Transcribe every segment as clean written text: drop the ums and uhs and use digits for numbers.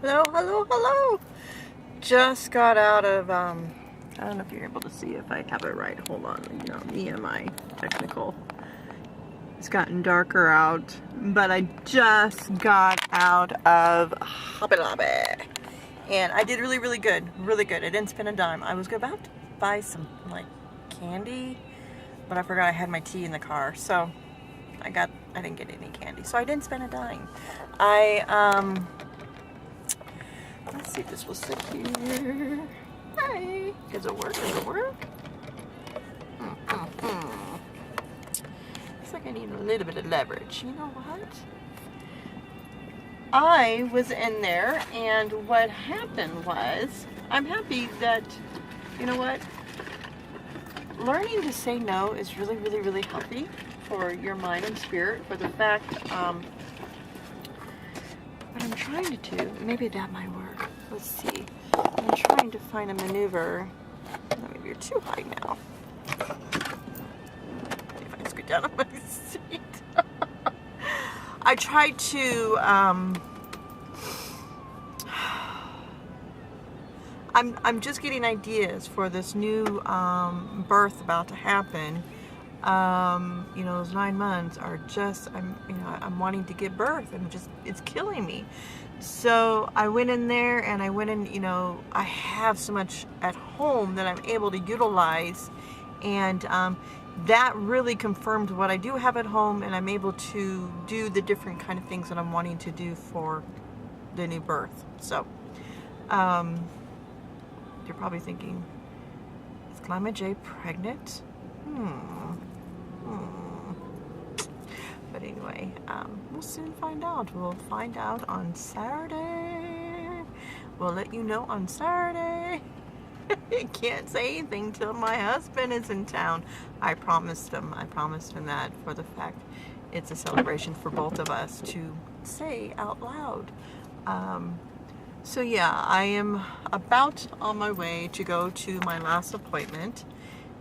Hello, hello, hello. Just got out of, I don't know if you're able to see if I have it right. Hold on, you know, me and my technical. It's gotten darker out, but I just got out of Hobby Lobby. And I did really, really good. Really good. I didn't spend a dime. I was about to buy some, like, candy, but I forgot I had my tea in the car. So, I didn't get any candy. So, I didn't spend a dime. Let's see if this will sit here. Hi. Does it work? Does it work? Looks like I need a little bit of leverage. You know what? I was in there, and what happened was, I'm happy that, you know what? Learning to say no is really, really, really healthy for your mind and spirit. For the fact, what I'm trying to do, maybe that might work. Let's see. I'm trying to find a maneuver. No, maybe you're too high now. If I scoot down on my seat. I tried to, I'm just getting ideas for this new birth about to happen. You know, those 9 months are just, I'm wanting to give birth, and it's killing me. So I went in there, and I went in, you know, I have so much at home that I'm able to utilize, and that really confirmed what I do have at home, and I'm able to do the different kind of things that I'm wanting to do for the new birth. So, you're probably thinking, is Glamour J pregnant? But anyway, we'll soon find out. We'll find out on Saturday. We'll let you know on Saturday. I can't say anything till my husband is in town. I promised him that, for the fact it's a celebration for both of us to say out loud. So yeah, I am about on my way to go to my last appointment,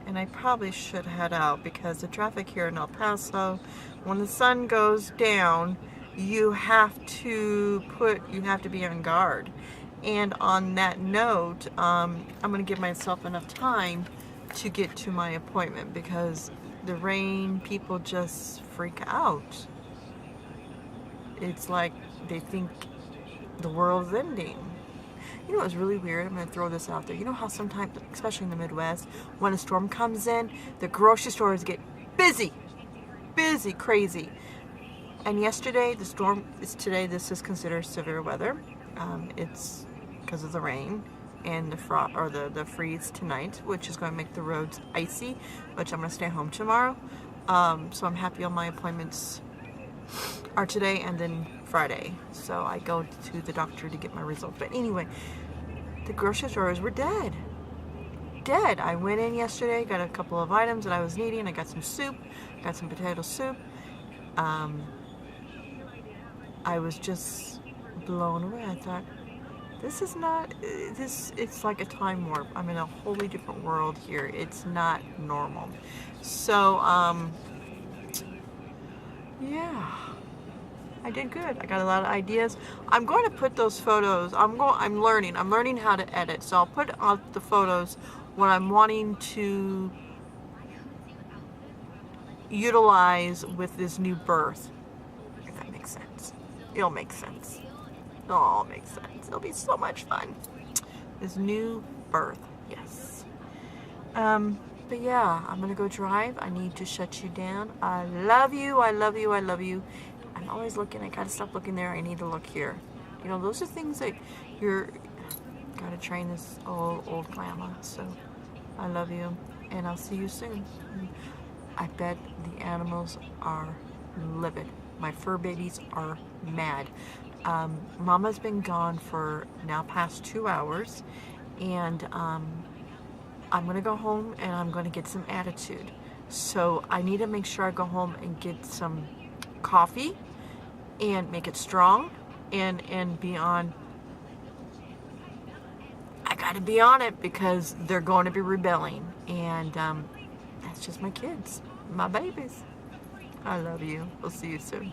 and I probably should head out because the traffic here in El Paso, when the sun goes down, you have to be on guard. And on that note, I'm going to give myself enough time to get to my appointment, because the rain, people just freak out. It's like they think the world's ending. You know what's really weird? I'm going to throw this out there. You know how sometimes, especially in the Midwest, when a storm comes in, the grocery stores get busy, crazy. And yesterday, the storm is today. This is considered severe weather. It's because of the rain and the freeze tonight, which is going to make the roads icy, which I'm going to stay home tomorrow. So I'm happy all my appointments are today and then Friday. So I go to the doctor to get my result. But anyway, the grocery stores were dead. I went in yesterday, got a couple of items that I was needing. I got some soup, got some potato soup. I was just blown away. I thought, it's like a time warp. I'm in a wholly different world here. It's not normal. So, yeah, I did good. I got a lot of ideas. I'm going to put those photos, I'm learning how to edit. So I'll put out the photos when I'm wanting to utilize with this new birth. If that makes sense. It'll make sense. Oh, it makes sense. It'll be so much fun. This new birth, yes. But yeah, I'm gonna go drive. I need to shut you down. I love you. I love you. I love you. I'm always looking. I gotta stop looking there. I need to look here. You know, those are things that gotta train this old grandma. So I love you, and I'll see you soon. I bet the animals are livid. My fur babies are mad. Mama's been gone for now past 2 hours, and I'm gonna go home and I'm gonna get some attitude. So I need to make sure I go home and get some coffee and make it strong and be on. I gotta be on it because they're going to be rebelling, and that's just my kids, my babies. I love you. We'll see you soon.